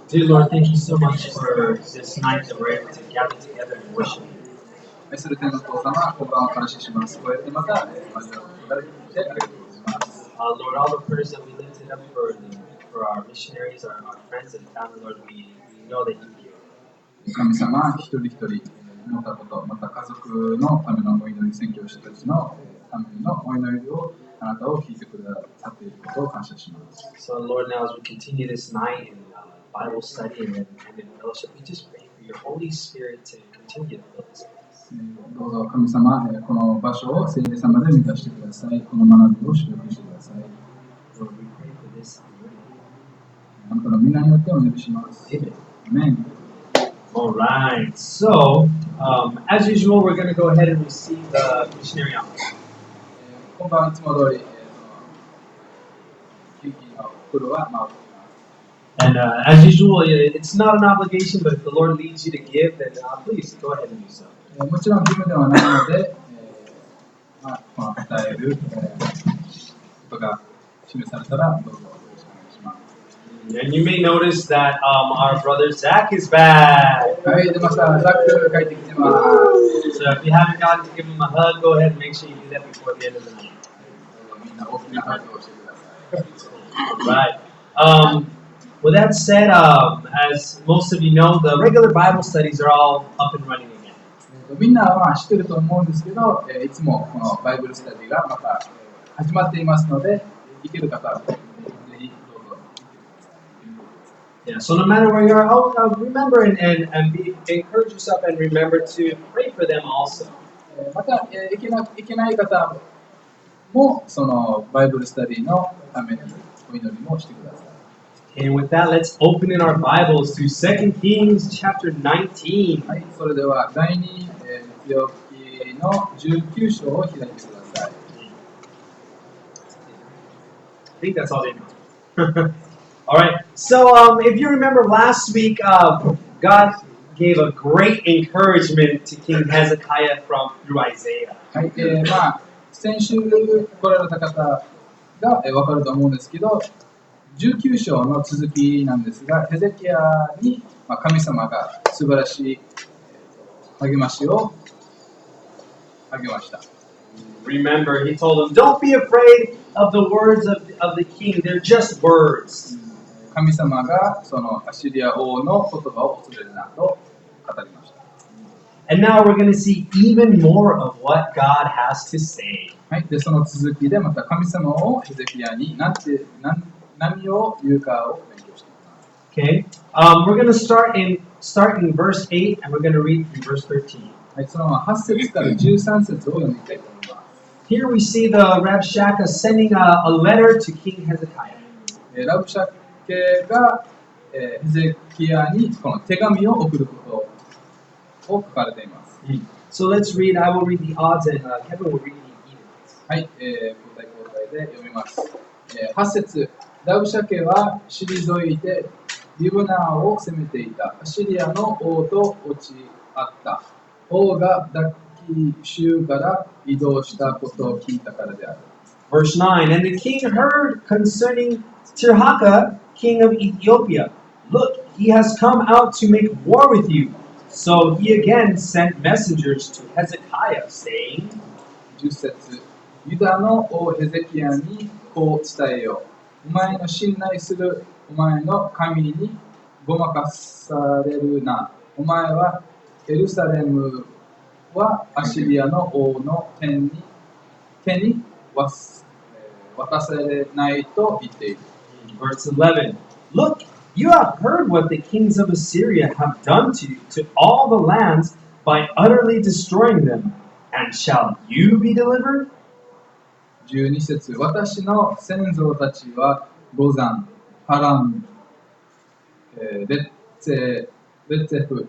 Dear Lord, thank you so much for this night that we're able to gather together and worship you. 愛する天のお父様、こんばんは、感謝します。こうやってまた、交わることができてありがとうございます。Lord, all the prayers that we lifted up for our missionaries, our friends and family, Lord, we know that you hear. 神様、一人一人のたこと、また家族のためのお祈り、宣教師たちのためのお祈りをあなたを聞いてくださっていることを感謝します。So, Lord, now as we continue this night in Bible study and in fellowship, we just pray for your Holy Spirit to continue to fill this place. どうぞ神様、この場所を聖霊様で満たしてください。この学びを祝福してください。Lord, we pray for this in your name. あなたの皆によってお願いします。 Amen. All right. So, as usual, we're going to go ahead and receive the missionary honor. 今晩いつも通り、救急の袋は回っています。And as usual, it's not an obligation, but if the Lord leads you to give, then please go ahead and do so. もちろん義務ではないので、与えることが示されたらどうぞよろしくお願いします。And you may notice that our brother Zach is back. はい、出ました。ザック帰ってきてます。So if you haven't gotten to give him a hug, go ahead and make sure you do that before the end of the night. みんな大きなハグをしてください。Right. With that said, as most of you know, the regular Bible studies are all up and running again. みんなは知ってると思うんですけど、いつもこのバイブルスタディがまた始まっていますので、行ける方はぜひどうぞ。Yeah, so no matter where you are, remember and encourage yourself and remember to pray for them also. また、行けない方もそのバイブルスタディのためにお祈りもしてください。And with that, let's open in our Bibles to 2 Kings chapter 19. はい、それでは第2日記の19章を開いてください。I think that's all they know. All right. So if you remember last week, God gave a great encouragement to King Hezekiah through Isaiah. はい、先週来られた方が分かると思うんですけど、19章の続きなんですが、ヘゼキヤに神様が素晴らしい励ましをあげました。Remember, he told them, don't be afraid of the words of the king. They're just words. 神様がそのアシリア王の言葉を恐れるなと語りました。And now we're going to see even more of what God has to say. はい、でその続きでまた神様をヘゼキヤに何を言うかを勉強していきます。Okay, we're going to start in verse 8 and we're going to read through verse 13. はい、その8節から13節を読みたいと思います。Here we see the Rabshakeh sending a letter to King Hezekiah. ラブシャケがヘゼキヤにこの手紙を送ることを書かれています。So let's read. I will read the odds and Kevin will read the evens. はい、交代で読みます。8節ラブシャケは退いてリブナーを攻めていた。アシリアの王と落ち合った。王がダッキ州から移動したことを聞いたからである。Verse 9, and the king heard concerning Tirhakah, king of Ethiopia. Look, he has come out to make war with you. So he again sent messengers to Hezekiah, saying, 10節ユダの王ヘゼキヤにこう伝えよう。お前の信頼するお前の神にごまかされるな。お前はエルサレムはアシリアの王の手に渡されないと言っている。Verse 11, Look, you have heard what the kings of Assyria have done to all the lands by utterly destroying them. And shall you be delivered? 12節私の先祖たちはゴザン、ハラン、レッツェフ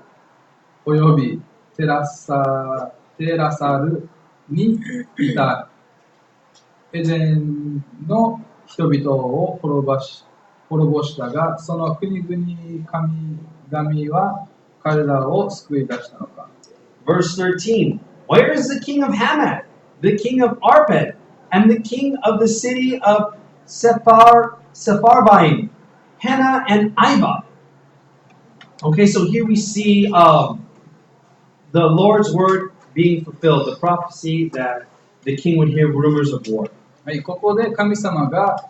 およびテラサルにいたエデンの人々を滅ぼしたが、その国々神々は彼らを救い出したのか。Verse 13. Where is the king of Hamath, the king of Arpad, and the king of the city of Sepharvaim, Hannah and Iba? Okay, so here we see the Lord's word being fulfilled, the prophecy that the king would hear rumors of war. はい、ここで神様が、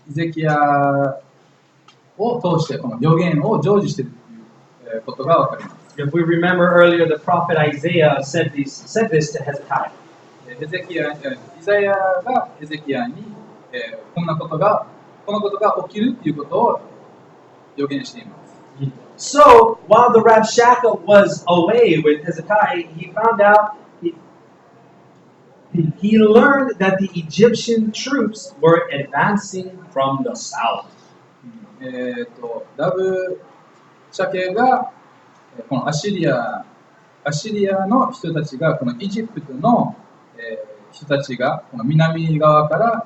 ヒゼキヤを通してこの予言を成就しているということがわかります。If we remember earlier, the prophet Isaiah said this to Hezekiah. イザヤがヘゼキヤに、このことが起きるということを予言しています。So, while the Rabshakeh was away with Hezekiah, he found out, he learned that the Egyptian troops were advancing from the south. ラブシャケがこのアシリアの人たちがこのエジプトの人たちがこの南側から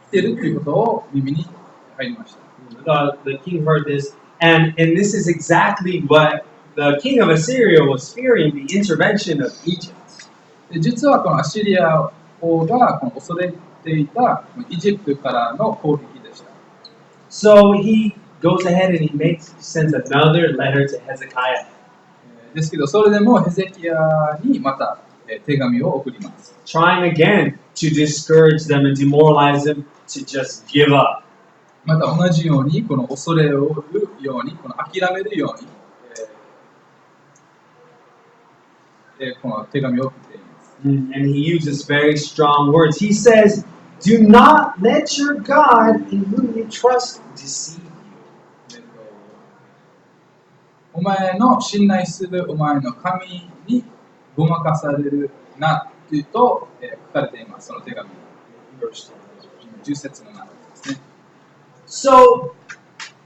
来てるということを耳に入りました。The king heard this, and this is exactly what the king of Assyria was fearing, the intervention of Egypt. 実はこのアシリア王がこの恐れていたエジプトからの攻撃でした。So he goes ahead and he sends another letter to Hezekiah. ですけど、それでもヘゼキヤにまた手紙を送ります。Trying again to discourage them and demoralize them to just give up. また同じようにこの恐れをるように、この諦めるように、この手紙を送っています。And he uses very strong words. He says, "Do not let your God in whom you trust deceive you." お前の信頼するお前の神にごまかされるなと、書かれています。その手紙。10節の中ですね。So,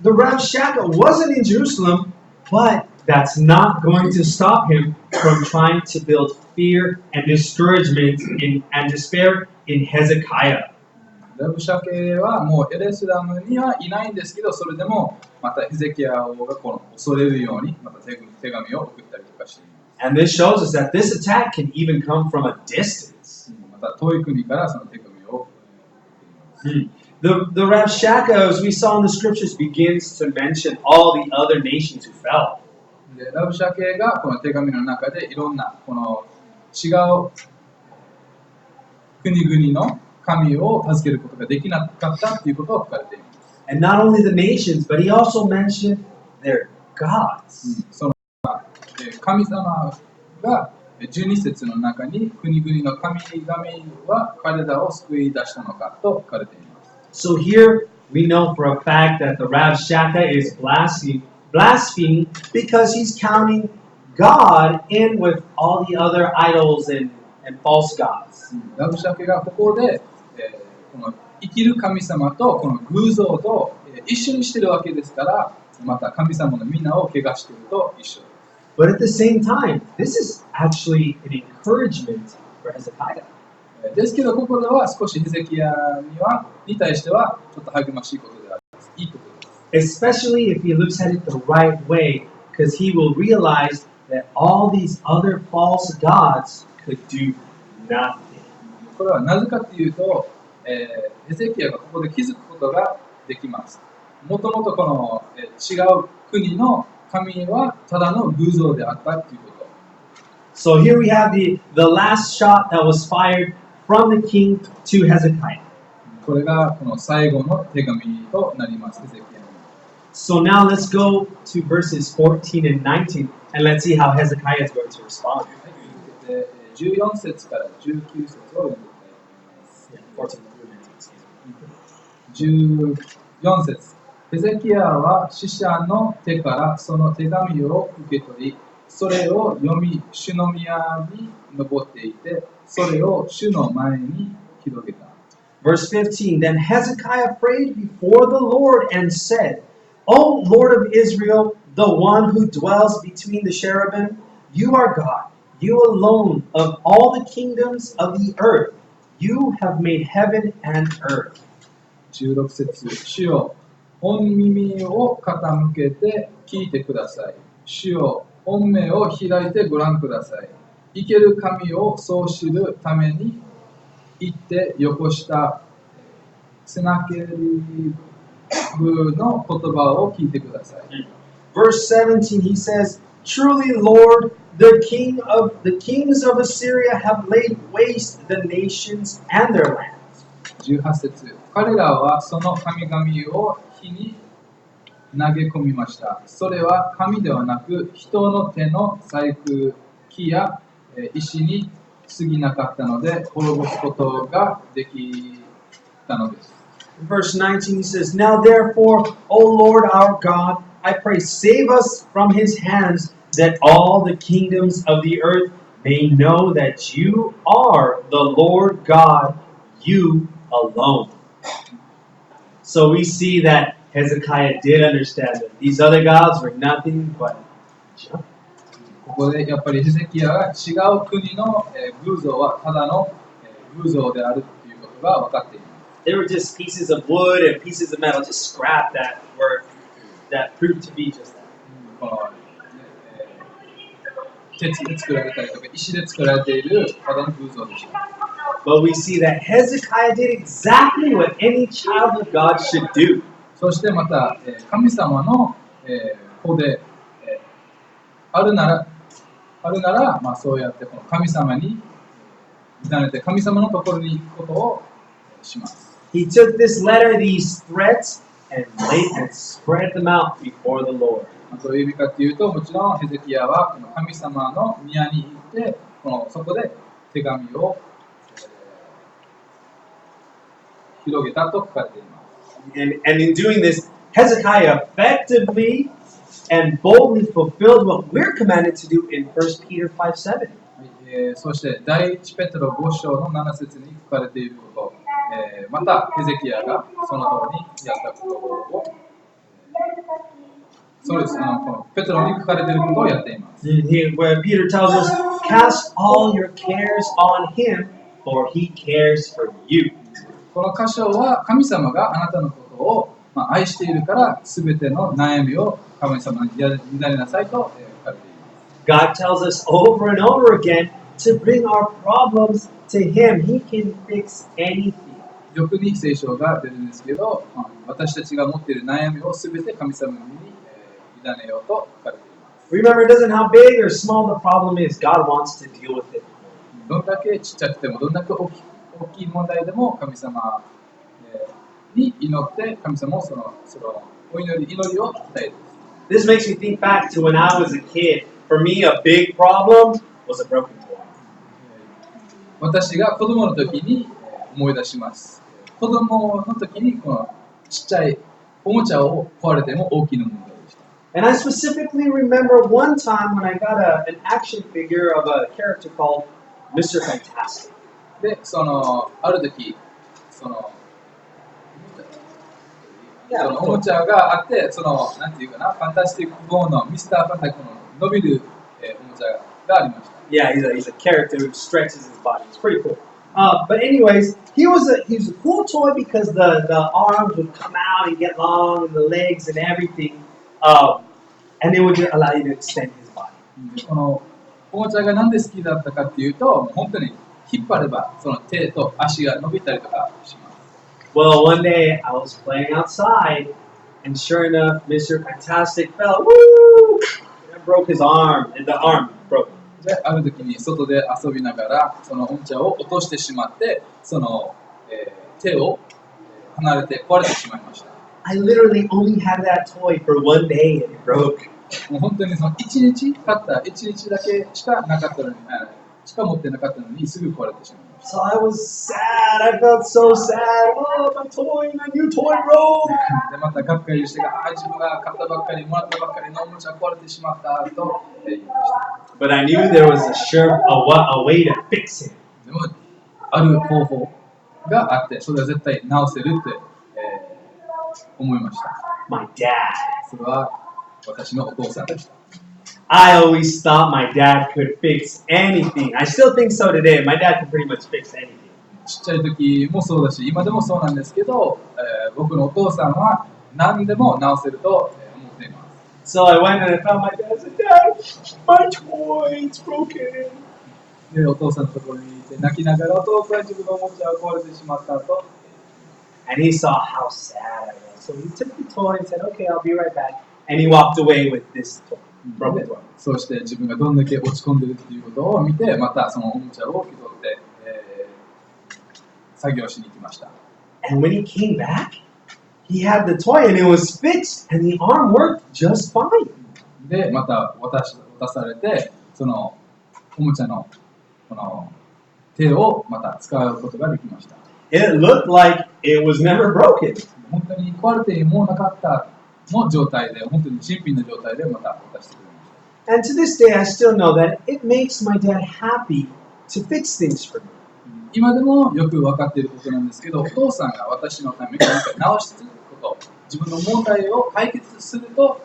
the Rabshakeh wasn't in Jerusalem, but that's not going to stop him from trying to build fear and discouragement and despair in Hezekiah. ラブシャケはもうエレスラムにはいないんですけど、それでもまたヒゼキヤ王がこの恐れるようにまた手紙を送ったりとかしています。And this shows us that this attack can even come from a distance. また遠い国からその手紙を送っています。The Rabshakeh, as we saw in the scriptures, begins to mention all the other nations who fell. でラブシャケがこの手紙の中でいろんなこの違う国々の神を助けることができなかったということが書かれています。And not only the nations, but he also mentioned their gods. その神様が12節の中に国々の神々は彼らを救い出したのかと書かれています。So here we know for a fact that the Rabshakeh is blaspheming because he's counting God in with all the other idols and false gods. ラブシャケがここで、この生きる神様とこの偶像と、一緒にしてるわけですから、また神様の皆を汚していると一緒です。But at the same time, this is actually an encouragement for Hezekiah. ですけど、ここでは少しヒゼキヤに対してはちょっと励ましいことであります。いいことです。Especially if he looks at it the right way, because he will realize that all these other false gods could do nothing. これはなぜかというと、ヘゼキヤがここで気づくことができます。もともとこの、違う国の神はただの偶像であったということ。So here we have the last shot that was fired from the king to Hezekiah. これがこの最後の手紙となります。ヘゼキヤに。So now let's go to verses 14 and 19 and let's see how Hezekiah is going to respond. で14節から19節を読んでいきたいと思います。14節。ヘゼキヤは使者の手からその手紙を受け取り、それを読み、主の宮に登っていて、それを主の前に広げた。Verse 15, Then Hezekiah prayed before the Lord and said, O Lord of Israel, the one who dwells between the cherubim, you are God, you alone of all the kingdoms of the earth. You have made heaven and earth. 16節、主よ、御耳を傾けて聞いてください。主よ、御目を開いてご覧ください。生ける神をそう知るために、行ってよこしたセナケリブの言葉を聞いてください。Verse 17, he says, Truly, Lord, the kings of Assyria have laid waste the nations and their lands. 18節、彼らはその神々を火に投げ込みました。それは神ではなく、人の手の細工、木や石に過ぎなかったので、滅ぼすことができたのです。Verse 19, he says, Now therefore, O Lord our God, I pray, save us from his hands, that all the kingdoms of the earth may know that you are the Lord God, you alone. So we see that Hezekiah did understand that these other gods were nothing but junk. ここでやっぱりヘゼキヤが違う国の偶像はただの偶像であるということが分かっています。They were just pieces of wood and pieces of metal, just scrap that proved to be just that. この鉄で作られたりとか石で作られているただの偶像でした。But we see that Hezekiah did exactly what any child of God should do. そしてまた神様の子であるなら、まあ、そうやってこの神様に委ねて神様のところに行くことをします。He took this letter, these threats, and spread them out before the Lord. どういう意味かというと、もちろんヘゼキヤはこの神様の宮に行ってそこで手紙を広げたと書かれています。And in doing this, Hezekiah effectively and boldly fulfilled what we're commanded to do in 1 Peter 5:7. そして第一ペテロ5章の7節に書かれていること、またヘゼキヤがその通りにやったことを、そうです、このペテロに書かれていることをやっています。Where Peter tells us, cast all your cares on him, for he cares for you. この箇所は神様があなたのことを愛しているから全ての悩みを神様に委ねなさいと書かれています。God tells us over and over again to bring our problems to him. He can fix anything. よくに聖書が出るんですけど、私たちが持っている悩みを全て神様に委ねようと書かれています。Remember, it doesn't how big or small the problem is. God wants to deal with it. どんだけちっちゃくてもどんだけ大きい問題でも神様に祈って神様をその祈りを聞きたいです。This makes me think back to when I was a kid. For me, a big problem was a broken toy. 私が子供の時に思い出します。子供の時にこのちっちゃいおもちゃを壊れても大きな問題でした。And I specifically remember one time when I got an action figure of a character called Mr. Fantastic. で、ある時、おもちゃがあって、なんていうかな、ファンタスティック4のミスター・ファンタックの伸びるおもちゃがありました。Yeah, he's a character who stretches his body. It's pretty cool. But anyways, he was a cool toy because the arms would come out and get long and the legs and everything. And it would allow you to extend his body. このおもちゃがなんで好きだったかっていうと、本当に引っ張ればその手と足が伸びたりとかします。Well, one day I was playing outside, and sure enough, Mr. Fantastic fell. Woo! And broke his arm, and the arm broke. で、ある時に外で遊びながらそのおもちゃを落としてしまって、手を離れて壊れてしまいました。I literally only had that toy for one day, and it broke. もう本当にその1日買った1日だけしかなかったのに、しか持ってなかったのにすぐ壊れてしまいました。So I was sad. I felt so sad. Oh, my new toy broke. でまたがっかりして、自分が買ったばっかり、もらったばっかりのおもちゃが壊れてしまったと言いました。But I knew there was a way to fix it. でもある方法があって、それは絶対直せるって、思いました。My dad. それは私のお父さんでした。I always thought my dad could fix anything. I still think so today. My dad can pretty much fix anything. ちっちゃい時もそうだし、今でもそうなんですけど、僕のお父さんは何でも直せると思っています。So I went and I found my dad. I said, Dad, my toy, it's broken. で、お父さんのところに行って泣きながら、お父さん自分のおもちゃが壊れてしまったと。And he saw how sad I was. So he took the toy and said, okay, I'll be right back. And he walked away with this toy, broken toy. そうして自分がどんだけ落ち込んでるっていうことを見て、またそのおもちゃを受け取って、作業しに行きました。And when he came back, he had the toy and it was fixed and the arm worked just fine. で、また渡されて、そのおもちゃのこの手をまた使うことができました。It looked like it was never broken. 本当に壊れてもなかったの状態で、本当に新品の状態でまた渡してくれました。And to this day, I still know that it makes my dad happy to fix things for me. 今でもよく分かっていることなんですけど、お父さんが私のために何か直し続けること、自分の問題を解決すると、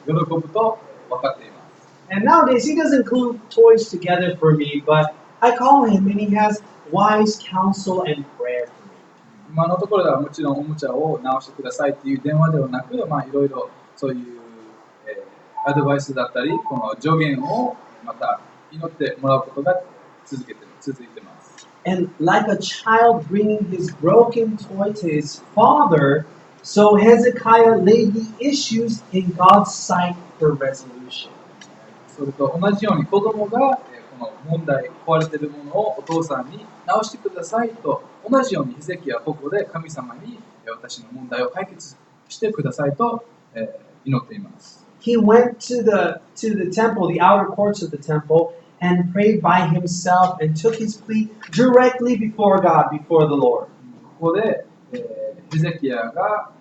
喜ぶと分かっています。And nowadays, he doesn't glue toys together for me, but I call him and he has wise counsel and prayer for me. 今のところではもちろんおもちゃを直してくださいっていう電話ではなく、いろいろそういう、アドバイスだったり、この助言をまた祈ってもらうことが続いています。And like a child bringing his broken toy to his father, so Hezekiah laid the issues in God's sight for resolution. それと同じように子供がこの問題、壊れているものをお父さんに直してくださいと同じようにヒゼキヤはここで神様に私の問題を解決してくださいと祈っています。He went to the temple, the outer courts of the temple, and prayed by himself and took his plea directly before God, before the Lord. ここでヒゼキヤが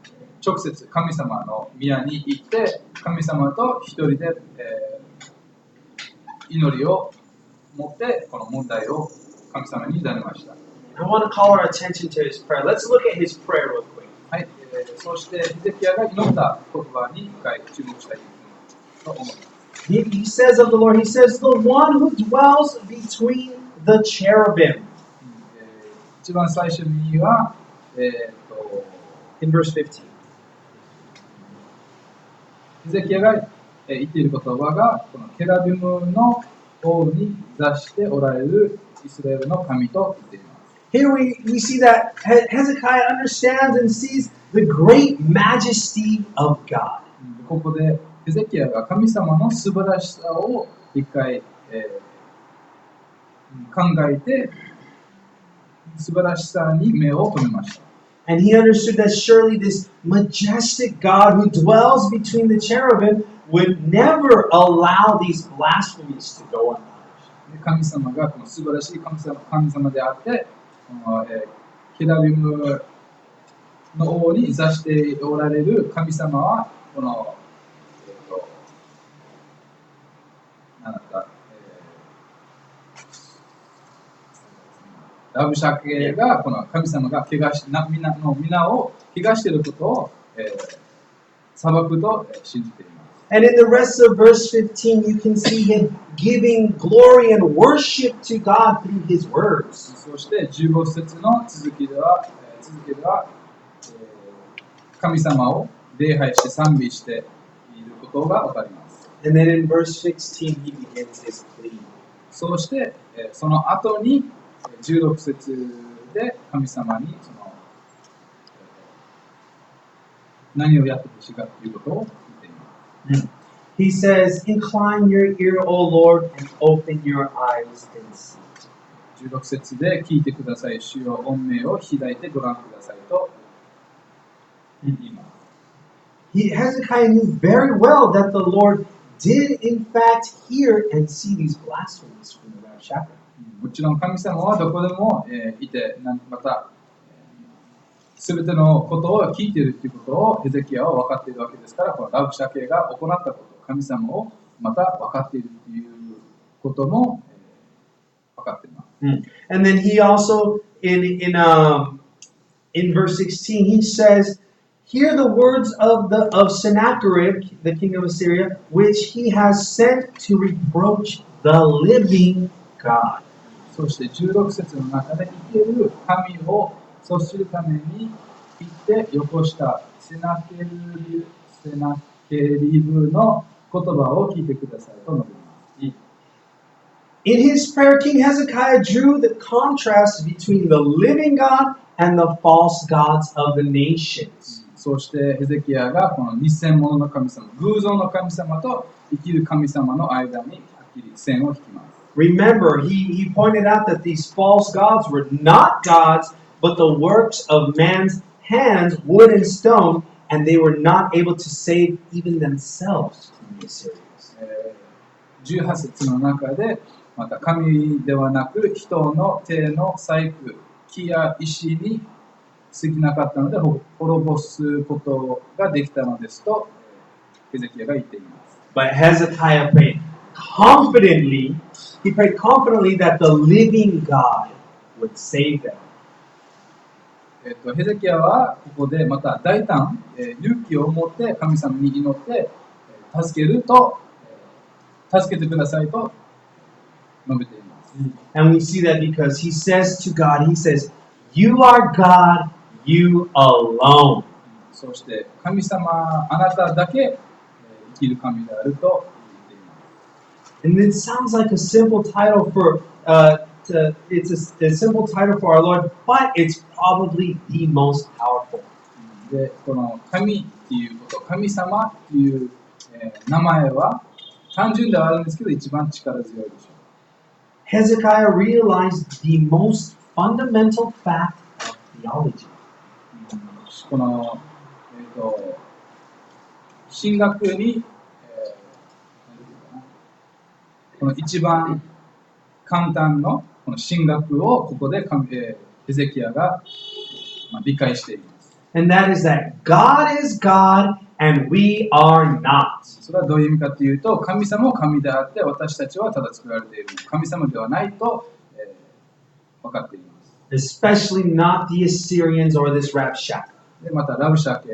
直接神様の宮に行って神様と一人で祈りを持ってこの問題を神様に委ねました。I want to call our attention to his prayer. Let's look at his prayer real quick. はい、そしてヒゼキヤが祈った言葉に一回注目したいと思います。He says of the Lord, he says, the one who dwells between the cherubim. 一番最初には、in verse 15. ヒゼキヤが言っている言葉がこのケラビムの王に座しておられるイスラエルの神と言っています。Here we see that Hezekiah understands and sees the great majesty of God. ここでヒゼキヤが神様の素晴らしさを一回、考えて素晴らしさに目を留めました。And he understood that surely this majestic God who dwells between the cherubim would never allow these blasphemies to go unpunished. 神様がこの素晴らしい神様であって、ケラビムの王に座しておられる神様はこのラブシャケがこの神様が皆を怪我していることを、裁くと信じています。And in the rest of verse 15, you can see him giving glory and worship to God through his words. そして15節の続きでは、神様を礼拝して賛美していることがわかります。And then in verse 16, he begins his plea. そして、その後に16節で神様にその何をやってほしいかということを言っています。He says, incline your ear, O Lord, and open your eyes and see. 16節で聞いてください、主よ御目を開いてご覧くださいと言います。Hezekiah knew very well that the Lord did in fact hear and see these blasphemies from the Rabshakeh. もちろん神様はどこでもいて、また全てのことを聞いているということをヘゼキヤは分かっているわけですから、このラブシャケが行ったこと、神様をまた分かっているということも分かっています。And then he also, in verse 16, he says, hear the words of Sennacherib, the king of Assyria, which he has sent to reproach the living God. そして16節の中で生ける神をそ知るために行ってよこしたセナケリブの言葉を聞いてくださいと述べます。In his prayer, King Hezekiah drew the contrast between the living God and the false gods of the nations. そしてヘゼキヤがこの偽物の神様、偶像の神様と生きる神様の間にはっきり線を引きます。Remember, he pointed out that these false gods were not gods, but the works of man's hands, wood and stone, and they were not able to save even themselves from the Assyrians. 18節の中で、また神ではなく人の手の細工、木や石に過ぎなかったので滅ぼすことができたのですとヘゼキヤが言っています。But Hezekiah prayed confidently. He prayed confidently that the living God would save them. ヘゼキヤはここでまた大胆、勇気を持って神様に祈って助けてくださいと述べています。And we see that because he says to God, he says, "You are God, you alone." そして神様あなただけ生きる神であると言っています。And it sounds like a simple title for it's a simple title for our Lord, but it's probably the most powerful. で、この神っていうこと、神様っていう、名前は単純ではあるんですけど一番力強いでしょう。Hezekiah realized the most fundamental fact of theology. この、神学に、この一番簡単のこの神学をここでヘゼキヤが理解しています。And that is that God is God and we are not. それはどういう意味かというと、神様も神であって私たちはただ作られている神様ではないと、分かっています。Especially not the Assyrians or this Rabshakeh. でまたラブシャケ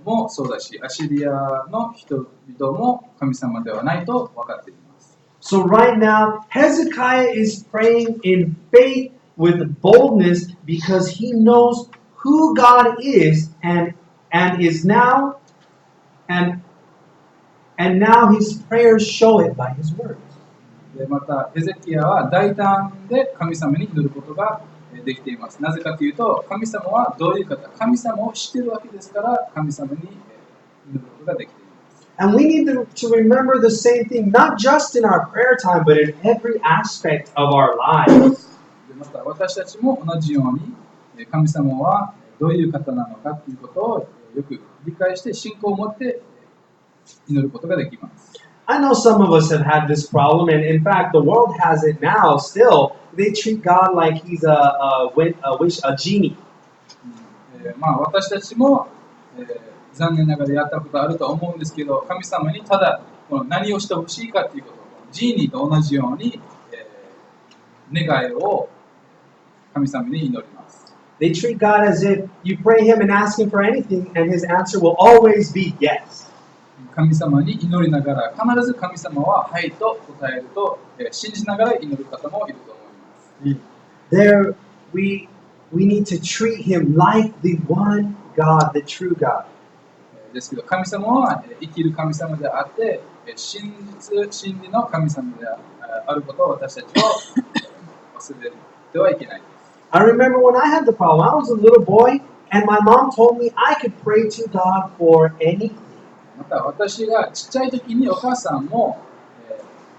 もそうだし、アシリアの人々も神様ではないと分かっています。So right now, Hezekiah is praying in faith with boldness because he knows who God is and is now and now his prayers show it by his words. でまたヘゼキヤは大胆で神様に祈ることができています。なぜかというと、神様はどういう方、神様を知っているわけですから神様に祈ることができています。And we need to remember the same thing, not just in our prayer time, but in every aspect of our lives. でまた私たちも同じように神様はどういう方なのかということをよく理解して信仰を持って祈ることができます。I know some of us have had this problem, and in fact, the world has it now still. They treat God like he's a genie. まあ私たちも、残念ながらやったことあると思うんですけど、神様にただこの何をしてほしいかということをジーニーと同じように、願いを神様に祈ります。They treat God as if you pray him and ask him for anything, and his answer will always be yes. 神様に祈りながら必ず神様ははいと答えると、信じながら祈る方もいると思います。There, we need to treat him like the one God, the true God. ですけど神様は生きる神様であって真理の神様であることを私たちは忘れてはいけないです。I remember when I had the problem, I was a little boy, and my mom told me I could pray to God for anything. また私がちっちゃい時にお母さんも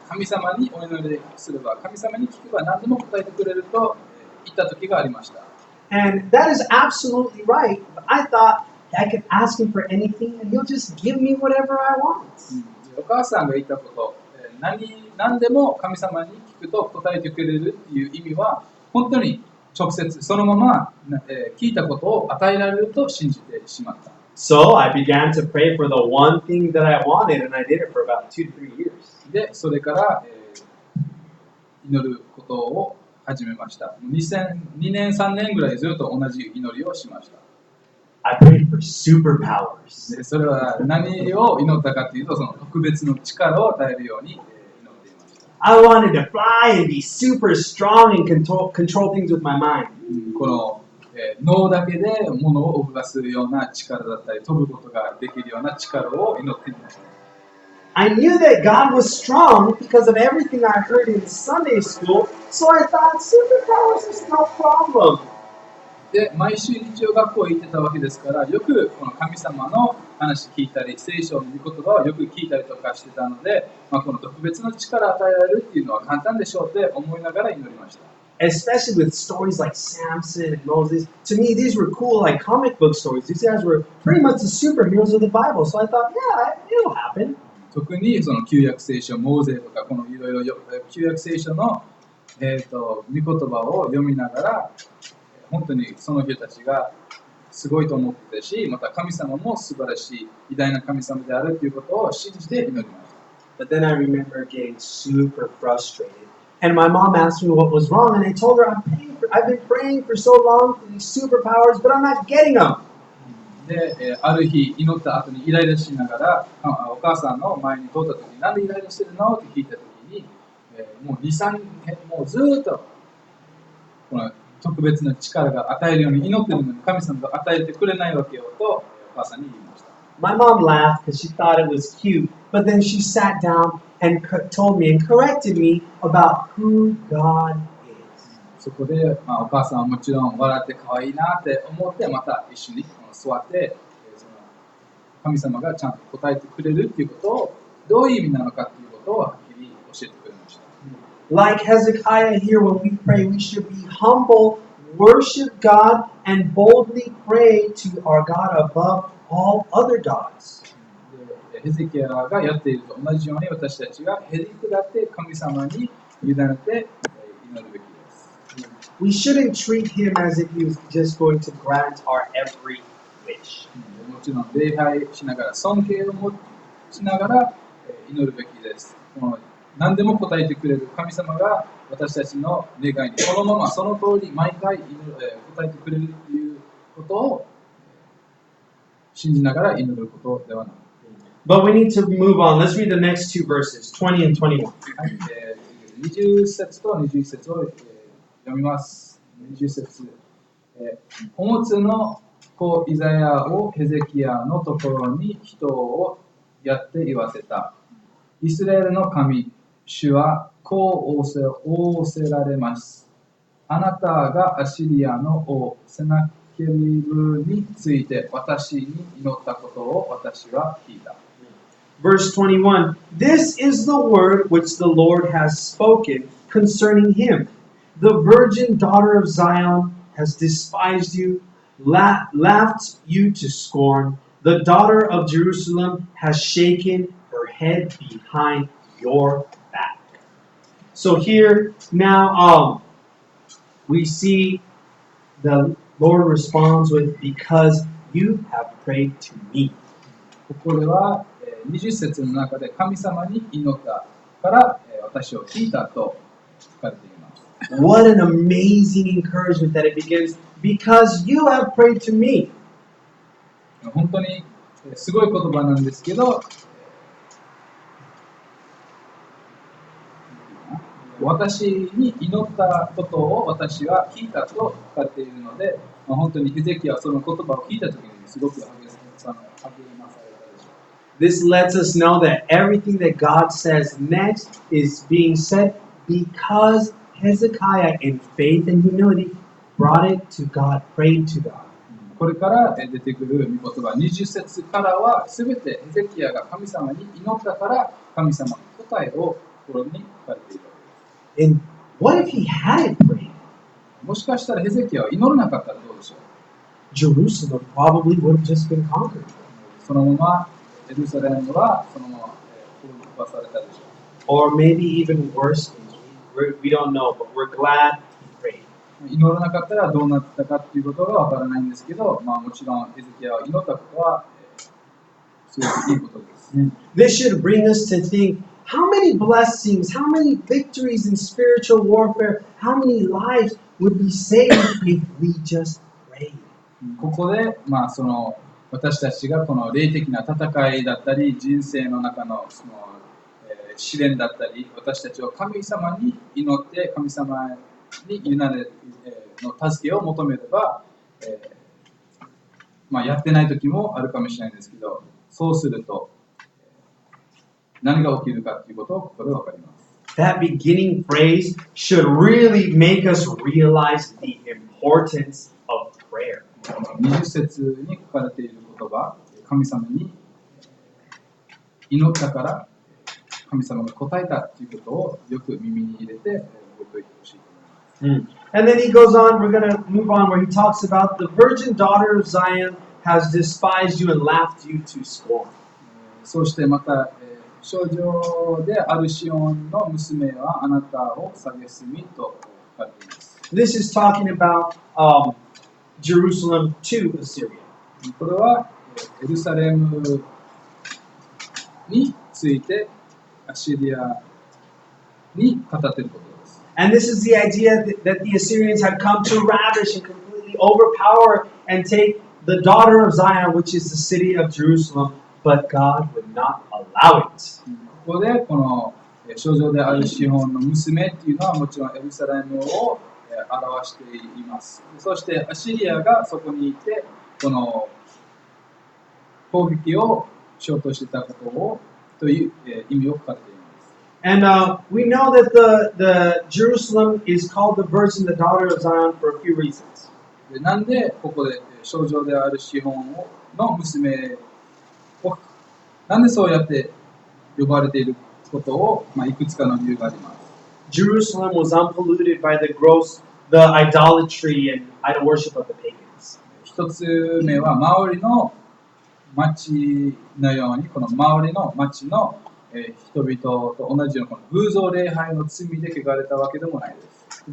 神様にお祈りすれば神様に聞けば何でも答えてくれると言った時がありました。And that is absolutely right. But I thought I could ask him for anything and he'll just give me whatever I want. お母さんが言ったこと、何でも神様に聞くと答えてくれるっていう意味は本当に直接そのまま聞いたことを与えられると信じてしまった。So I began to pray for the one thing that I wanted, and I did it for about 2 to 3 years. で、それから、祈ることを始めました。2年、3年ぐらいずっと同じ祈りをしました。I prayed for superpowers. で、それは何を祈ったかというと、その特別の力を与えるように祈っていました。I wanted to fly and be super strong and control things with my mind. この、脳だけで物を動かすような力だったり、飛ぶことができるような力を祈っていました。I knew that God was strong because of everything I heard in Sunday school, so I thought superpowers is no problem. で、毎週日曜学校行ってたわけですから、よくこの神様の話聞いたり、聖書の御言葉をよく聞いたりとかしてたので、この特別な力を与えられるっていうのは簡単でしょうって思いながら祈りました。Especially with stories like Samson and Moses. To me, these were cool, like comic book stories. These guys were pretty much the superheroes of the Bible. So I thought, yeah, it'll happen. 特にその旧約聖書、モーゼとか、このいろいろ旧約聖書の、御言葉を読みながら、本当にその人たちがすごいと思ってたし、また神様も素晴らしい偉大な神様であるということを信じて祈りました。But then I remember getting super frustrated. And my mom asked me what was wrong, and I told her I've been praying for so long for these superpowers, but I'm not getting them. で、ある日祈った後にイライラしながらお母さんの前に通った時に、なんでイライラしてるのって聞いた時に、もう2、3年もうずっとこの特別な力が与えるように祈ってるのに神様が与えてくれないわけよとお母さんに言いました。My mom laughed because she thought it was cute, but then she sat down and told me and corrected me about who God is. そこで、お母さんはもちろん笑って可愛いなって思って、また一緒に座って、その神様がちゃんと答えてくれるっていうことを、どういう意味なのかっていうことをはっきり教えてくれました。Like Hezekiah here, when we pray, we should be humble, worship God, and boldly pray to our God above all other gods. ヘゼキヤがやっていると同じように、私たちがへりくだって神様に委ねて祈るべきです。We shouldn't treat him as if he was just going to grant our every wish. もちろん礼拝しながら、尊敬を持ちながら祈るべきです。何でも答えてくれる神様が私たちの願いにそのままその通り毎回答えてくれるということを信じながら祈ることではない。But we need to move on. Let's read the next two verses, 20 and 21. はい、20節と21節を読みます。20節、おもつの子イザヤをヘゼキヤのところに人をやって言わせた。イスラエルの神、主はこう仰せられます。あなたがアシリアの王セナケリブについて私に祈ったことを私は聞いた。Verse 21, This is the word which the Lord has spoken concerning him. The virgin daughter of Zion has despised you, laughed you to scorn. The daughter of Jerusalem has shaken her head behind your back. So here now we see the Lord responds with, because you have prayed to me. ここでは20節の中で神様に祈ったから私を聞いたと書かれています。What an amazing encouragement that it begins, because you have prayed to me. 本当にすごい言葉なんですけど、私に祈ったことを私は聞いたと書かれているので、本当にヘゼキヤはその言葉を聞いたときにすごく励まされたでしょう。This lets us know that everything that God says next is being said because Hezekiah, in faith and humility, brought it to God, prayed to God. これから出てくる御言葉20節からはすべてヘゼキヤが神様に祈ったから神様の答えを心に書かれているわけです。And what if he hadn't prayed? もしかしたらヘゼキヤは祈らなかったらどうでしょう。 Jerusalem probably would have just been conquered. そのままエルサレムはそのまま滅ぼされたでしょう。 Or maybe even worse things. We don't know, but we're glad he prayed. 祈らなかったらどうなったかということがわからないんですけど、もちろんヘゼキヤは祈ったことはすごくいいことです。This should bring us to think, how many blessings, how many victories in spiritual warfare, how many lives would be saved if we just prayed? ここで、その私たちがこの霊的な戦いだったり人生の中のその試練だったり、私たちは神様に祈って神様に委ねの助けを求めれば、やってない時もあるかもしれないんですけど、そうすると何が起きるかということをここで分かります。That beginning phrase should really make us realize the importance of prayer. 20節に書かれている言葉、神様に祈ったから神様が答えたということをよく耳に入れて覚えておいてほしいと思います。And then he goes on, we're going to move on, where he talks about the virgin daughter of Zion has despised you and laughed you to scorn. そしてまた、少女であるシオンの娘はあなたを蔑みと書かれています。This is talking about Jerusalem to Assyria. これはエルサレムについてアシリアに語っていることです。And this is the idea that the Assyrians had come to ravish and completely overpower and take the daughter of Zion, which is the city of Jerusalem, but God would not allow it. ここでこの少女であるシホンの娘っていうのはもちろんエルサレムを表しています。そしてアシリアがそこにいてこの攻撃をしようとしていたことをという意味を書かれています。And we know that the Jerusalem is called the Virgin, the daughter of Zion, for a few reasons. なんでここで少女であるシホンの娘をなんでそうやって呼ばれていることを、いくつかの理由があります。Jerusalem was unpolluted by the idolatry and idol worship of the pagans. 一つ目は周りの町のようにこの周りの町の人々と同じようなこの偶像礼拝の罪で汚れたわけでもないです。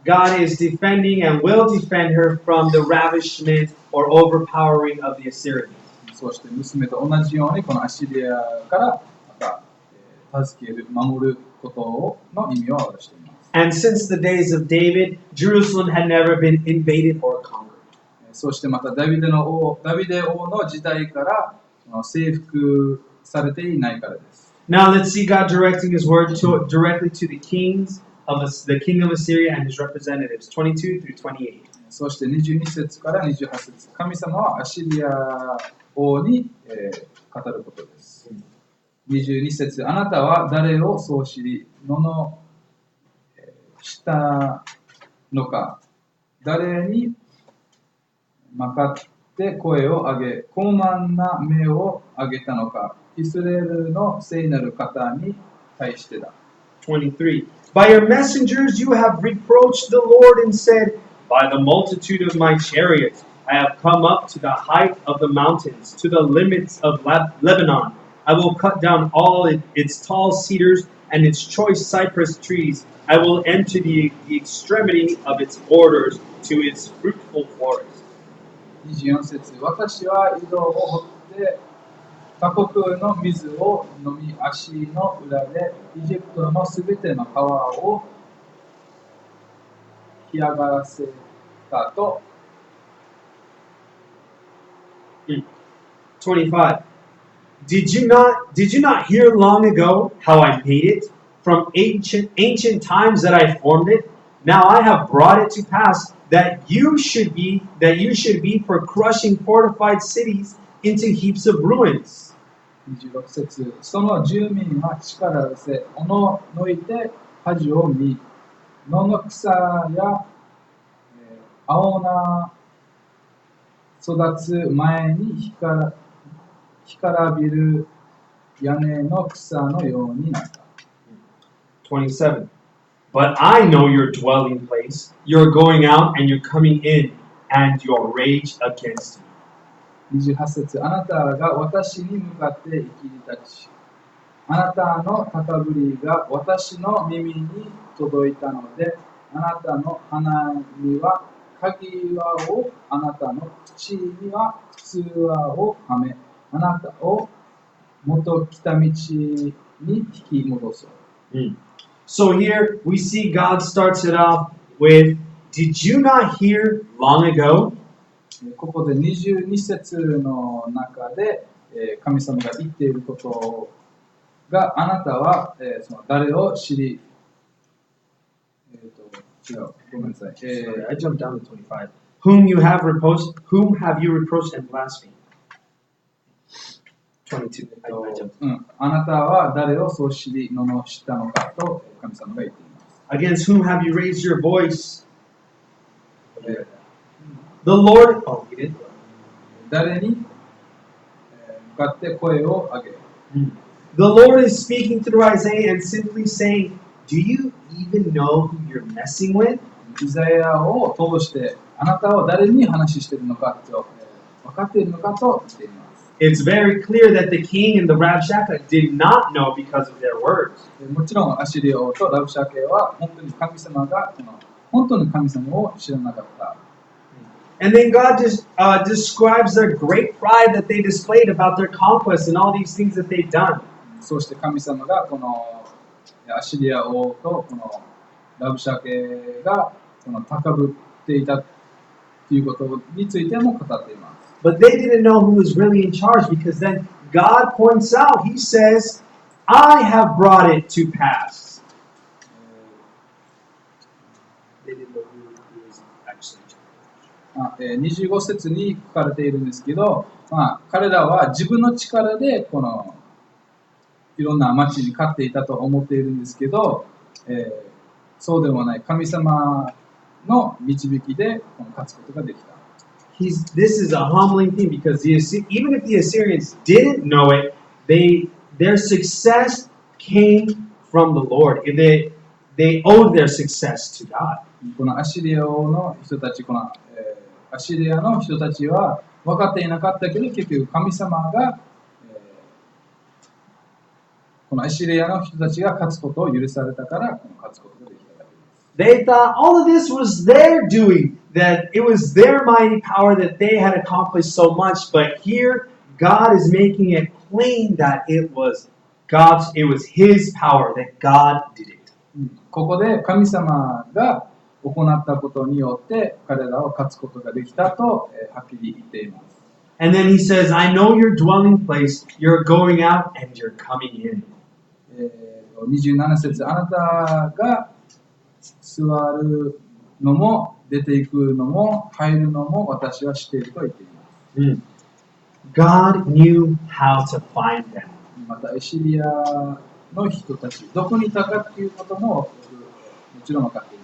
God is defending and will defend her from the ravishment or overpowering of the Assyrians. そして娘と同じようにこのアシリアからまた助ける、守ることの意味を表しています。And since the days of David, Jerusalem had never been invaded or conquered. そしてまたダビデ王の時代から征服されていないからです。Now let's see God directing His word directly to the king of Assyria and his representatives, 22 through 28. そして22節から28節、神様はアシリア王に、語ることです。22節、あなたは誰をそう知り、野のしたのか、誰に向かって声を上げ、高慢な目を上げたのか、イスラエルの聖なる方に対してだ。23. By your messengers you have reproached the Lord and said, by the multitude of my chariots I have come up to the height of the mountains, to the limits of Lebanon. I will cut down all its tall cedars and its choice cypress trees. I will enter the extremity of its borders to its fruitful forest. 24節、私は井戸を掘って他国の水を飲み、足の裏でエジプトのすべての川を干上がらせたと。25. Did you not hear long ago how I made it? From ancient times that I formed it? Now I have brought it to pass that you should be for crushing fortified cities into heaps of ruins. 26節、その住民は力を寄せ、おののいて恥を見、野の草や青菜育つ前に干からびる屋根の草のようになった。27. But I know your dwelling place, your going out and your coming in, and your rage against me. 28節、あなたが私に向かって生き立ち、あなたの高ぶりが私の耳に届いたので、あなたの鼻には鍵輪を、あなたの口には靴輪をはめ、あなたを元来た道に引き戻そう。So here we see God starts it off with, did you not hear long ago? ここで22節の中で神様が言っていることがあなたは、その誰を知り、違う、ごめんなさい。I jumped down to 25. Whom have you reproached and blasphemed? 22. I jumped. あなたは誰をそう知り、罵したのかと神様が言っています。Against whom have you raised your voice? The Lord. Oh, he did. 誰に向かって声を上げる。The Lord is speaking through Isaiah and simply saying, "Do you even know who you're messing with?" イザヤを通して、あなたは誰に話しているのかと、分かっているのかと言っています。It's very clear that the king and the Rabshakeh did not know because of their words. もちろんアシリ王とラブシャケは本当に神様が本当に神様を知らなかった。And then God describes their great pride that they displayed about their conquests and all these things that they've done. そうして神様がこのアシリア王とこのラブシャケがこの高ぶっていたということについても語っています。But they didn't know who was really in charge because then God points out, He says, "I have brought it to pass." They didn't know who was actually in charge. 25節に書かれているんですけど、彼らは自分の力でこのいろんな町に勝っていたと思っているんですけど、そうではない神様の導きで勝つことができた。This is a humbling thing because even if the Assyrians didn't know it, their success came from the Lord. They owed their success to God. このアシリアの人たち、アシリアの人たちは分かっていなかったけど、結局神様が、このアシリアの人たちが勝つことを許されたから、勝つことができただけです。They thought all of this was their doing, that it was their mighty power that they had accomplished so much. But here, God is making it plain that it was His power, that God did it. ここで神様が行ったことによって彼らは勝つことができたと、はっきり言っています。And then he says, I know your dwelling place, you're going out and you're coming in. 27節、あなたが座るのも出ていくのも入るのも私は知っていると言っています。God knew how to find them. またエシリアの人たち、どこにいたかということももちろん分かっています。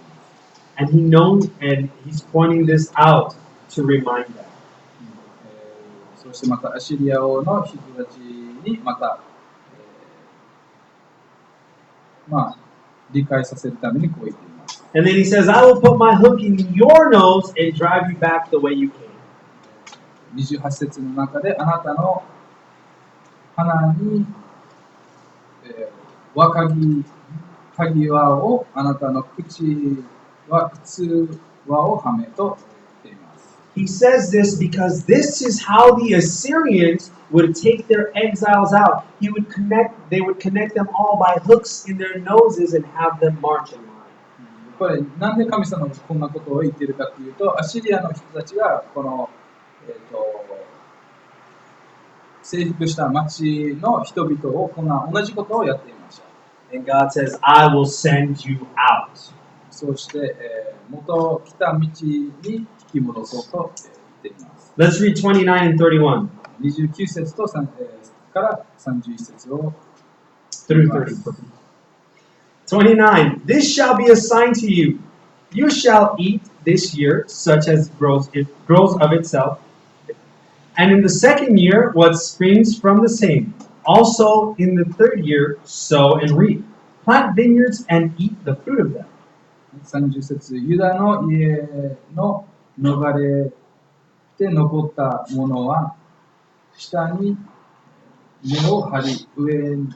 And he knows, and he's pointing this out to remind them. そしてまたアシリア王の人たちにまた、理解させるためにこう言っています。And then he says, I will put my hook in your nose and drive you back the way you came. 28節の中であなたの鼻に、鍵輪をあなたの口は靴輪をはめと言っています。He says this because this is how the Assyrians would take their exiles out. They would connect them all by hooks in their noses and have them march in line. これなんで神様がこんなことを言っているかというと、アシリアの人たちがこの、征服した町の人々をこんな同じことをやっていました。And God says, I will send you out. そして、元来た道に引き戻そうと言っています。Let's read 29 and 31. 29節とから31節を through 30. 29. This shall be a sign to you. You shall eat this year such as grows of itself. And in the second year, what springs from the same. Also in the third year, sow and reap. Plant vineyards and eat the fruit of them. 30節、ユダの家の逃れて残ったものは下に根を張り上に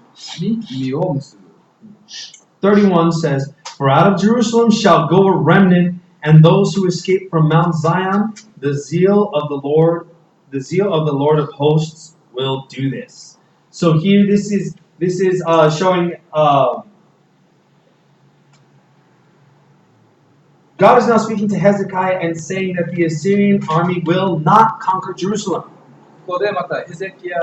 実を結ぶ。31 says, For out of Jerusalem shall go a remnant, and those who escape from Mount Zion, the zeal of the Lord of hosts will do this. So here, this is showing. God is now speaking to Hezekiah and saying that the Assyrian army will not conquer Jerusalem. こでまたヘゼキヤ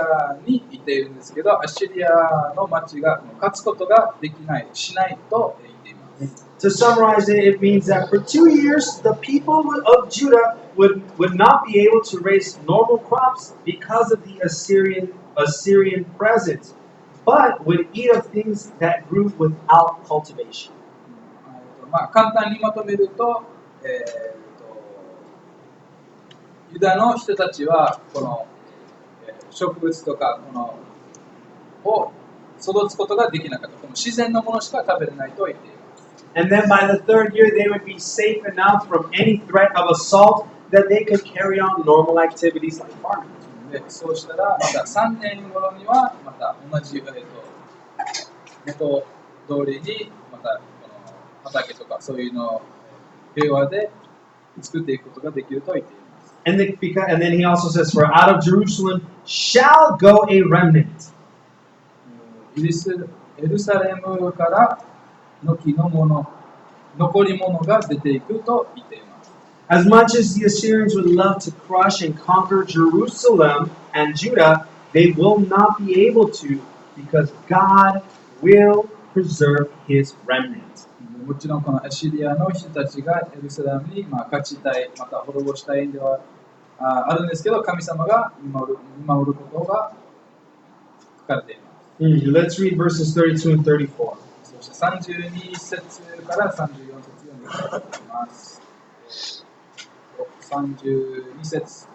に言っているんですけど、アッシリアの町が勝つことができない、しないと言っています。To summarize it, it means that for 2 years, the people of Judah would not be able to raise normal crops because of the Assyrian presence, but would eat of things that grew without cultivation. まあ、簡単にまとめると、ユダの人たちはこの植物とかを育つことができなかった。この自然のものしか食べれないと言っています。And then by the 3rd year, they would be safe enough from any threat of assault that they could carry on normal activities like farming. でそうしたら、また3年頃には、また同じ、元通りに、またこの畑とかそういうのを平和で作っていくことができると言っています。And then he also says, "For out of Jerusalem shall go a remnant." エルサレムからの木のもの、残り物が出ていくと言っています。As much as the Assyrians would love to crush and conquer Jerusalem and Judah, they will not be able to because God will preserve his remnant. もちろんこのアシリアの人たちがエルサレムに勝ちたい、また滅ぼしたいんではあるんですけど、神様が見守ることが書かれています。Let's read verses 32 and 34. そして32節から34節読んでいきます。32節。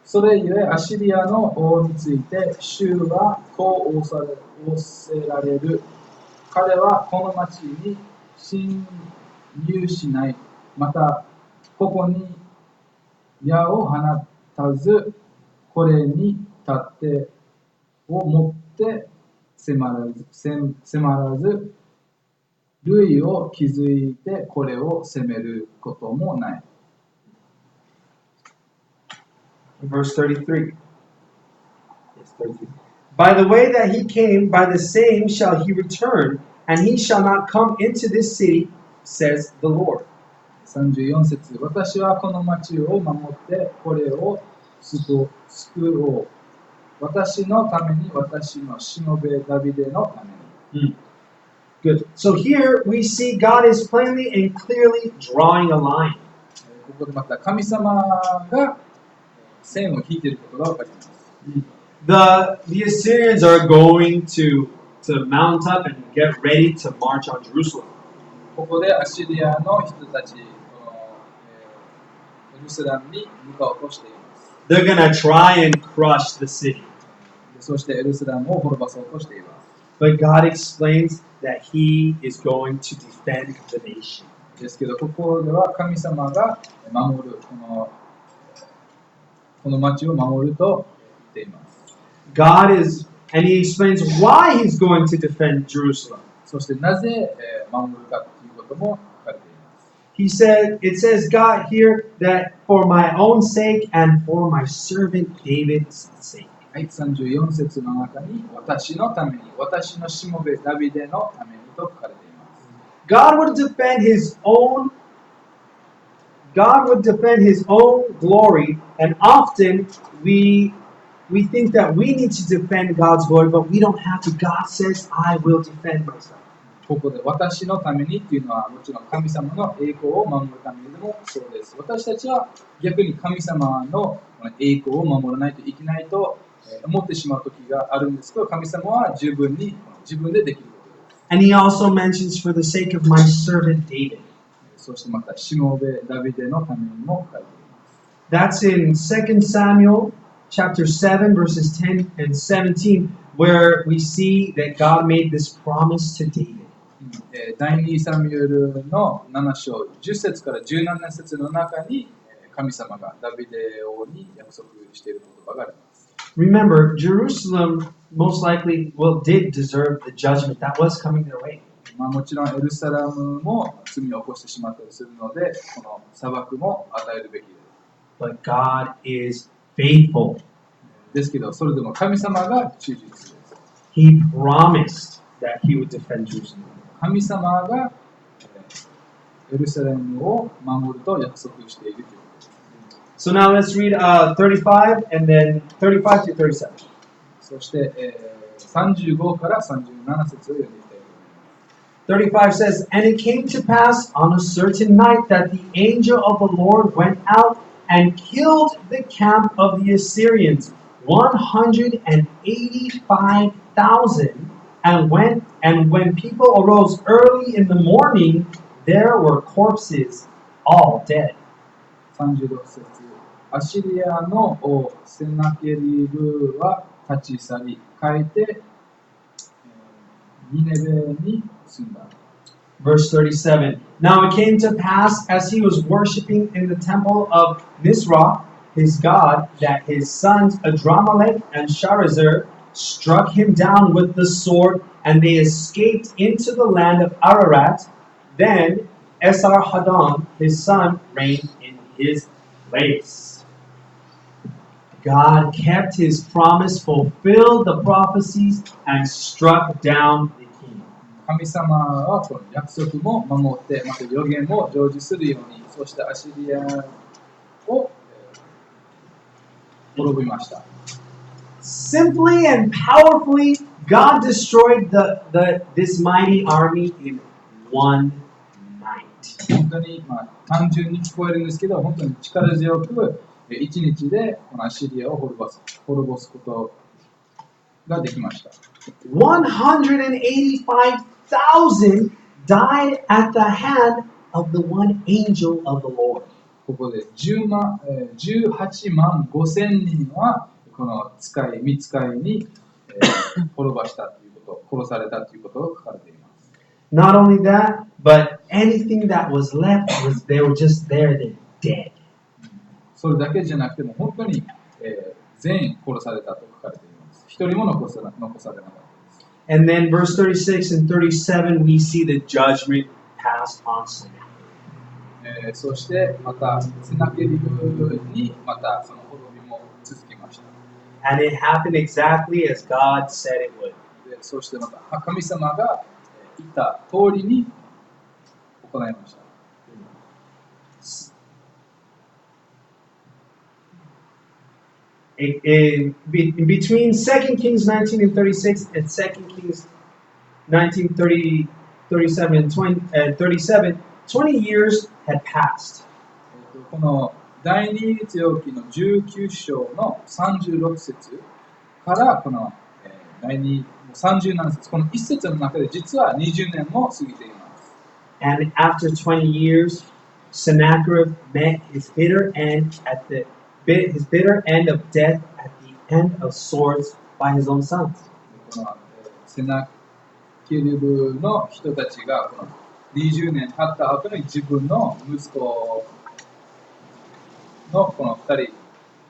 それゆえアシリアの王について主はこう仰せられる。彼はこの町に侵入しない。またここに矢を放たず、これに立ってを持って迫らず、類を築いてこれを攻めることもない。Verse 33. Yes, 33. By the way that he came, by the same shall he return, and he shall not come into this city, says the Lord. 34節。私はこの町を守ってこれを救おう。私のために、私のしもべダビデのために。Good. So here we see God is plainly and clearly drawing a line. ここでまた神様が線を引いていることがわかります。The Assyrians are going to mount up and get ready to march on Jerusalem. ここでアシリアの人たち、エルサレムに向かおうとしています。They're going to try and crush the city. そしてエルサレムを滅ぼそうとしています。But God explains that He is going to defend the nation. ですけど、ここでは神様が守る、この町を守ると言っています。God is, and He explains why He's going to defend Jerusalem. そしてなぜ守るかということも書かれています。It says God here that for my own sake and for my servant David's sake. はい、34節の中に私のために、私のしもべダビデのためにと書かれています。God would defend His own glory, and often we think that we need to defend God's glory, but we don't have to. God says, I will defend myself. ここで私のためにっていうのはもちろん神様の栄光を守るためにもそうです。私たちは逆に神様の栄光を守らないといけないと思ってしまう時があるんですけど、神様は十分に自分でできることです。And He also mentions for the sake of my servant David. そしてまたしもべダビデのためにも書いています。That's in 2 Samuel chapter 7 verses 10 and 17 where we see that God made this promise to David. 第2サミュエルの7章10節から17節の中に神様がダビデ王に約束している言葉があります。Remember, Jerusalem most likely did deserve the judgment that was coming their way. もちろんエルサレムも罪を起こしてしまったりするので、この裁くも与えるべきです。But God is faithful. ですけど、それでも神様が忠実です。He promised that He would defend Jerusalem. 神様がエルサレムを守ると約束しているということです。So now let's read 35 and then 35 to 37. そして、35から37節を読んでいきたいと思います。 35 says, And it came to pass on a certain night that the angel of the Lord went out and killed the camp of the Assyrians, 185,000. And when people arose early in the morning, there were corpses, all dead. 36節、アシリアの王セナケリブは立ち去り、帰ってニネベに住んだ。 Verse 37. Now it came to pass as he was worshiping in the temple of Nisroch, his god, that his sons Adramelech and Sharezer struck him down with the sword, and they escaped into the land of Ararat. Then Esarhaddon, his son, reigned in his place. God kept his promise, fulfilled the prophecies, and struck down the king. 神様はこの約束も守って、また予言も成就するように、そしてアシリアを滅びました。 Simply and powerfully, God destroyed this mighty army in one night. 本当に、単純に聞こえるんですけど、本当に力強く一日でこのアシリアを滅ぼすことができました。 185,000 died at the hand of the one angel of the Lord. ここで18万5千人はこの見つかいに滅ばしたということ、殺されたということが書かれています。 Not only that, but anything that was left they were just there, they're dead. それだけじゃなくても本当に、全員殺されたと書かれています。一人も残されなかったです。 And then verse 36 and 37, we see the judgment passed on Sennacherib. そしてまたセナケリブにまたその滅びも続きました。 And it happened exactly as God said it would. でそしてまた神様が言った通りに行いました。 Between 2 Kings 19 and 36 and 2 Kings 19, 30, 37 and 37, 20 years had passed. この第二列王記の19章の36節からこの第2 37節、この1節の中で実は20年も過ぎています。 And after 20 years, Sennacherib met his bitter end of death at the end of swords by his own sons. このセナケリブの人たちがこの20年経った後に自分の息子のこの2人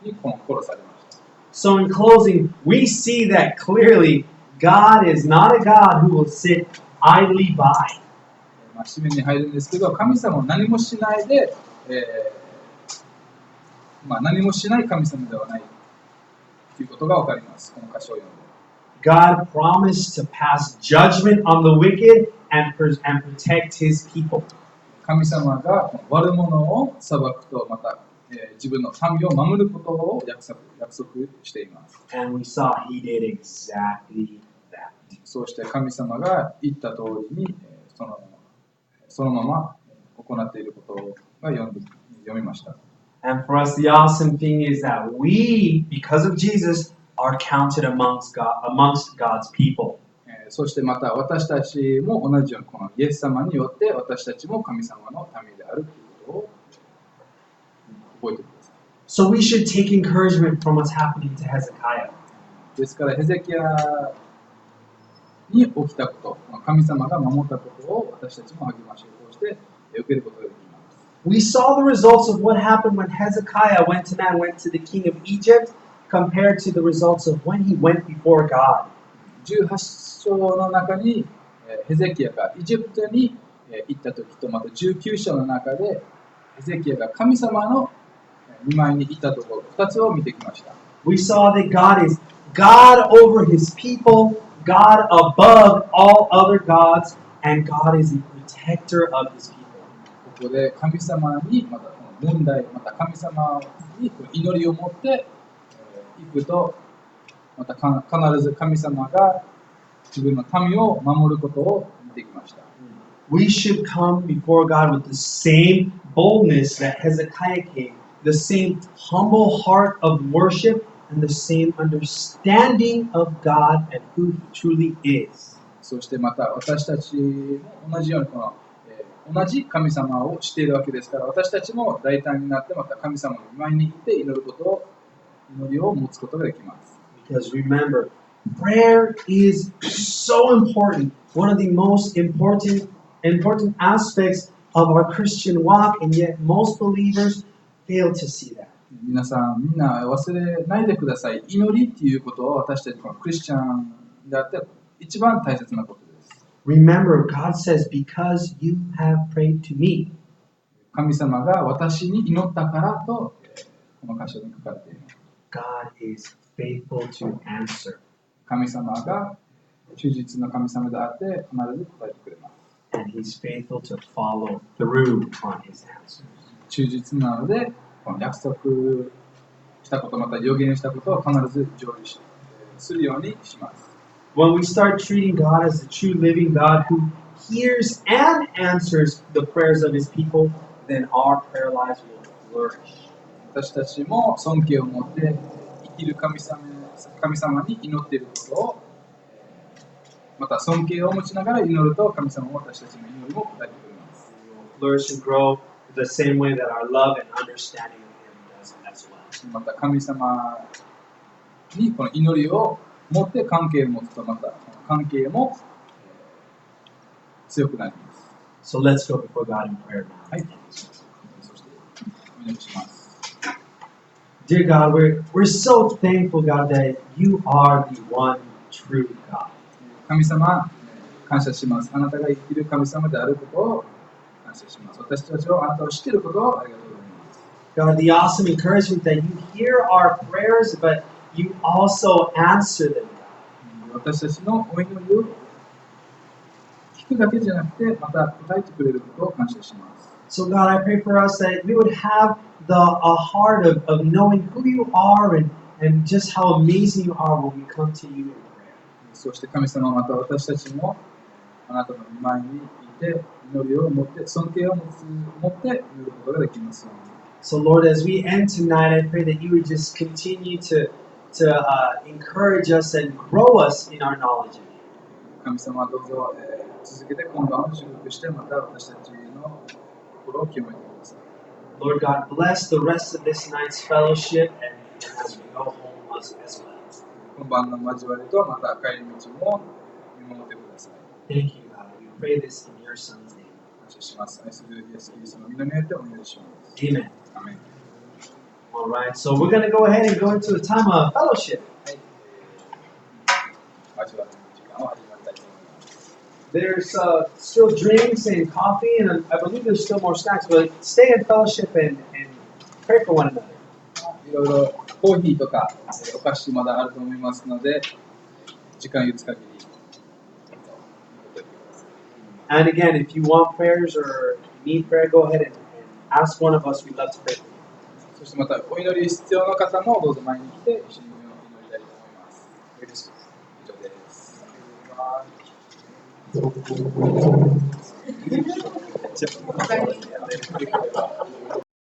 に殺されました。 So in closing, we see that clearly God is not a God who will sit idly by. 締めに入るんですけど、神様は何もしないで、何もしない神様ではないということがわかります。この箇所を読んで。 God promised to pass judgment on the wicked and protect his people. 神様が悪者を裁くと、また、自分の民を守ることを約束しています。 And we saw he did exactly that. そうして神様が言った通りに、そのまま行っていることが読みました。 And for us, the awesome thing is that we, because of Jesus, are counted amongst God's people. そしてまた私たちも同じようにこのイエス様によって私たちも神様の民であるということを覚えてください。 So we should take encouragement from what's happening to Hezekiah. ですからヘゼキヤに起きたこと、神様が守ったことを私たちも励ましを通して受けることができます。 We saw the results of what happened when Hezekiah went to the king of Egypt compared to the results of when he went before God. 18章の中にヘゼキヤがエジプトに行った時と、また19章の中でヘゼキヤが神様の見舞いに行ったところ2つを見てきました。 We saw that God is God over his people, God above all other gods, and God is the protector of his people. ここで神様にまたこの問題、また神様に祈りを持っていくと、また必ず神様が自分の民を守ることを見てきました。We should come before God with the same boldness that Hezekiah came, the same humble heart of worship, and the same understanding of God and who He truly is. そしてまた私たちも同じように同じ神様をしているわけですから、私たちも大胆になってまた神様の前に行って祈りを持つことができます。Because remember, prayer is so important, one of the most important aspects of our Christian walk, and yet most believers fail to see that. 皆さん、みんな忘れないでください。祈りっていうことは私たちのクリスチャンであって一番大切なことです。Remember, God says, because you have prayed to me. 神様が私に祈ったからと、この箇所に書かれています。God is faithful to answer. 神様が忠実な神様であって必ず答えてくれます。And He's faithful to follow through on His answers. 忠実なので、この約束したこと、また予言したことを必ず成就するようにします。When we start treating God as the true living God who hears and answers the prayers of His people, then our prayer lives will flourish. 私たちも尊敬を持って生きる神様に祈っていることを、また尊敬を持ちながら祈ると神様も私たちの祈りも答えてくれます。We will flourish and grow the same way that our love and understanding of Him does as well. また神様にこの祈りを持って関係を持つと、また関係も強くなります。So let's go before God in prayer now. はい。そしてお祈りします。Dear God, we're so thankful, God, that you are the one true God. 神様、感謝します。あなたが生きる神様であることを感謝します。私たちはあなたを知っていることをありがとうございます。God, the awesome encouragement that you hear our prayers, but you also answer them. 私たちのお祈りを聞くだけじゃなくて、また答えてくれることを感謝します。So God, I pray for us that we would have a heart of knowing who you are and just how amazing you are when we come to you in prayer. そして神様、また私たちもあなたの前にいて祈りを持って尊敬を持って祈ることができますように。So Lord, as we end tonight, I pray that you would just continue to encourage us and grow us in our knowledge of you. 神様、どうぞ、続けて今晩を祝福して、また私たちの心を清めてください。Lord God, bless the rest of this night's fellowship and as we go home as well. 今晩の交わりとまた帰り道も見守ってください。Thank you, God. We pray this in your Son's name. 感謝します。愛するイエス・キリストの皆によってお願いします。Amen. アメン。 All right, so we're going to go ahead and go into a time of fellowship. 交わりの時間を始まりたいと思います。 There's still drinks and coffee, and I believe there's still more snacks, but stay in fellowship and pray for one another. いろいろコーヒーとかお菓子まだあると思いますので、時間許す限り。And again, if you want prayers or need prayer, go ahead and ask one of us. We'd love to pray for you. そしてまたお祈り必要な方もどうぞ前に来て一緒にお祈りたいと思います。以上です。ちょっと